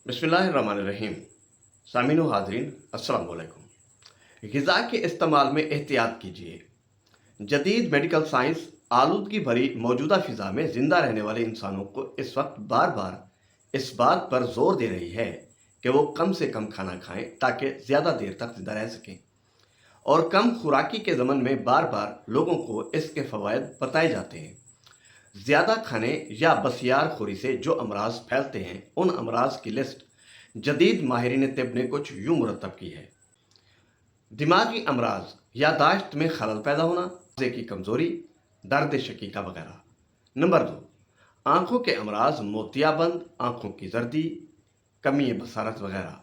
بسم اللہ الرحمن الرحیم۔ سامعین و حاضرین، السلام علیکم۔ غذا کے استعمال میں احتیاط کیجیے۔ جدید میڈیکل سائنس آلودگی بھری موجودہ فضا میں زندہ رہنے والے انسانوں کو اس وقت بار بار اس بات پر زور دے رہی ہے کہ وہ کم سے کم کھانا کھائیں تاکہ زیادہ دیر تک زندہ رہ سکیں، اور کم خوراکی کے ضمن میں بار بار لوگوں کو اس کے فوائد بتائے جاتے ہیں۔ زیادہ کھانے یا بسیار خوری سے جو امراض پھیلتے ہیں، ان امراض کی لسٹ جدید ماہرین طب نے کچھ یوں مرتب کی ہے: دماغی امراض، یادداشت میں خلل پیدا ہونا، مغز کی کمزوری، درد شقیقہ وغیرہ۔ نمبر 2، آنکھوں کے امراض، موتیا بند، آنکھوں کی زردی، کمی بصارت وغیرہ۔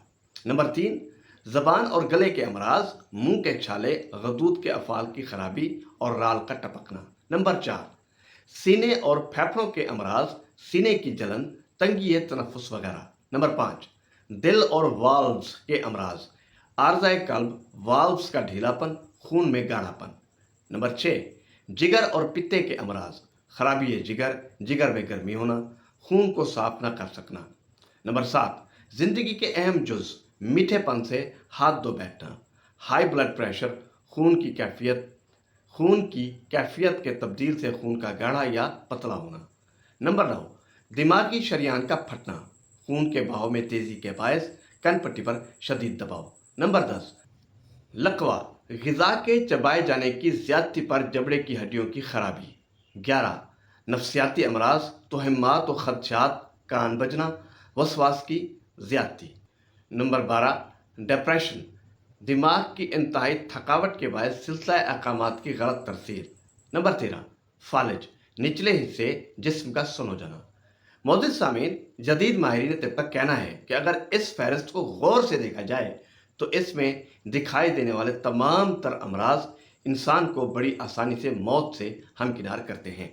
نمبر 3، زبان اور گلے کے امراض، منہ کے چھالے، غدود کے افعال کی خرابی اور رال کا ٹپکنا۔ نمبر 4، سینے اور پھیپھڑوں کے امراض، سینے کی جلن، تنگی تنفس وغیرہ۔ نمبر 5، دل اور والوز کے امراض، عارضہ قلب، والوز کا ڈھیلا پن، خون میں گاڑھا پن۔ نمبر 6، جگر اور پتے کے امراض، خرابی جگر، جگر میں گرمی ہونا، خون کو صاف نہ کر سکنا۔ نمبر 7، زندگی کے اہم جز، میٹھے پن سے ہاتھ دھو بیٹھنا، ہائی بلڈ پریشر، خون کی کیفیت کے تبدیل سے خون کا گاڑھا یا پتلا ہونا۔ نمبر 9، دماغی شریان کا پھٹنا، خون کے بہاؤ میں تیزی کے باعث کن پٹی پر شدید دباؤ۔ نمبر 10، لقوا، غذا کے چبائے جانے کی زیادتی پر جبڑے کی ہڈیوں کی خرابی۔ 11، نفسیاتی امراض، توہمات و خدشات، کان بجنا، وسواس کی زیادتی۔ نمبر 12، ڈپریشن، دماغ کی انتہائی تھکاوٹ کے باعث سلسلہ احکامات کی غلط ترسیل۔ نمبر 13، فالج، نچلے حصے جسم کا سن ہو جانا۔ معزز سامعین، جدید ماہرین طب کا کہنا ہے کہ اگر اس فہرست کو غور سے دیکھا جائے تو اس میں دکھائی دینے والے تمام تر امراض انسان کو بڑی آسانی سے موت سے ہمکنار کرتے ہیں۔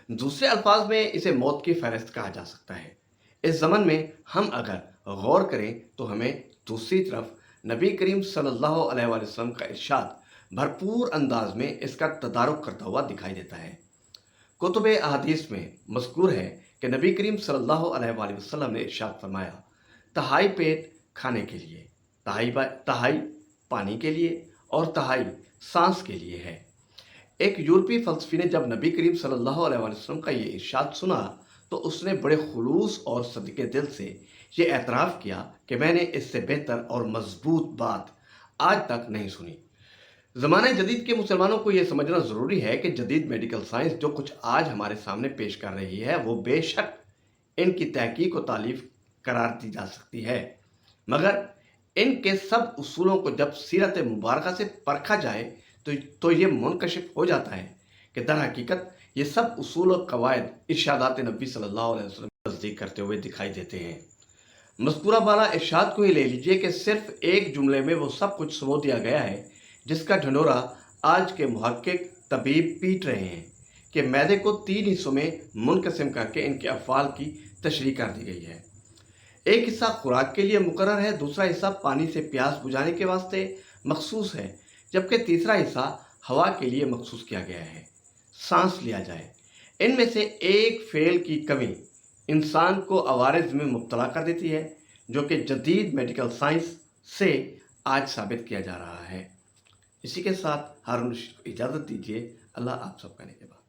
دوسرے الفاظ میں اسے موت کی فہرست کہا جا سکتا ہے۔ اس ضمن میں ہم اگر غور کریں تو ہمیں دوسری طرف نبی کریم صلی اللہ علیہ وآلہ وسلم کا ارشاد بھرپور انداز میں اس کا تدارک کرتا ہوا دکھائی دیتا ہے۔ کتب احادیث میں مذکور ہے کہ نبی کریم صلی اللہ علیہ وآلہ وسلم نے ارشاد فرمایا: تہائی پیٹ کھانے کے لیے، تہائی پانی کے لیے اور تہائی سانس کے لیے ہے۔ ایک یورپی فلسفی نے جب نبی کریم صلی اللہ علیہ وآلہ وسلم کا یہ ارشاد سنا تو اس نے بڑے خلوص اور صدقے دل سے یہ اعتراف کیا کہ میں نے اس سے بہتر اور مضبوط بات آج تک نہیں سنی۔ زمانہ جدید کے مسلمانوں کو یہ سمجھنا ضروری ہے کہ جدید میڈیکل سائنس جو کچھ آج ہمارے سامنے پیش کر رہی ہے وہ بے شک ان کی تحقیق و تالیف قرار دی جا سکتی ہے، مگر ان کے سب اصولوں کو جب سیرت مبارکہ سے پرکھا جائے تو یہ منکشف ہو جاتا ہے کہ در حقیقت یہ سب اصول و قواعد ارشادات نبی صلی اللہ علیہ وسلم کی تصدیق کرتے ہوئے دکھائی دیتے ہیں۔ مذکورہ بالا ارشاد کو ہی لے لیجئے کہ صرف ایک جملے میں وہ سب کچھ سمو دیا گیا ہے جس کا ڈھنڈورا آج کے محقق طبیب پیٹ رہے ہیں کہ معدے کو 3 حصوں میں منقسم کر کے ان کے افعال کی تشریح کر دی گئی ہے۔ ایک حصہ خوراک کے لیے مقرر ہے، دوسرا حصہ پانی سے پیاس بجھانے کے واسطے مخصوص ہے، جبکہ تیسرا حصہ ہوا کے لیے مخصوص کیا گیا ہے، سانس لیا جائے۔ ان میں سے ایک فعل کی کمی انسان کو عوارض میں مبتلا کر دیتی ہے، جو کہ جدید میڈیکل سائنس سے آج ثابت کیا جا رہا ہے۔ اسی کے ساتھ ہارون رشید کو اجازت دیجیے۔ اللہ آپ سب کا نگہبان۔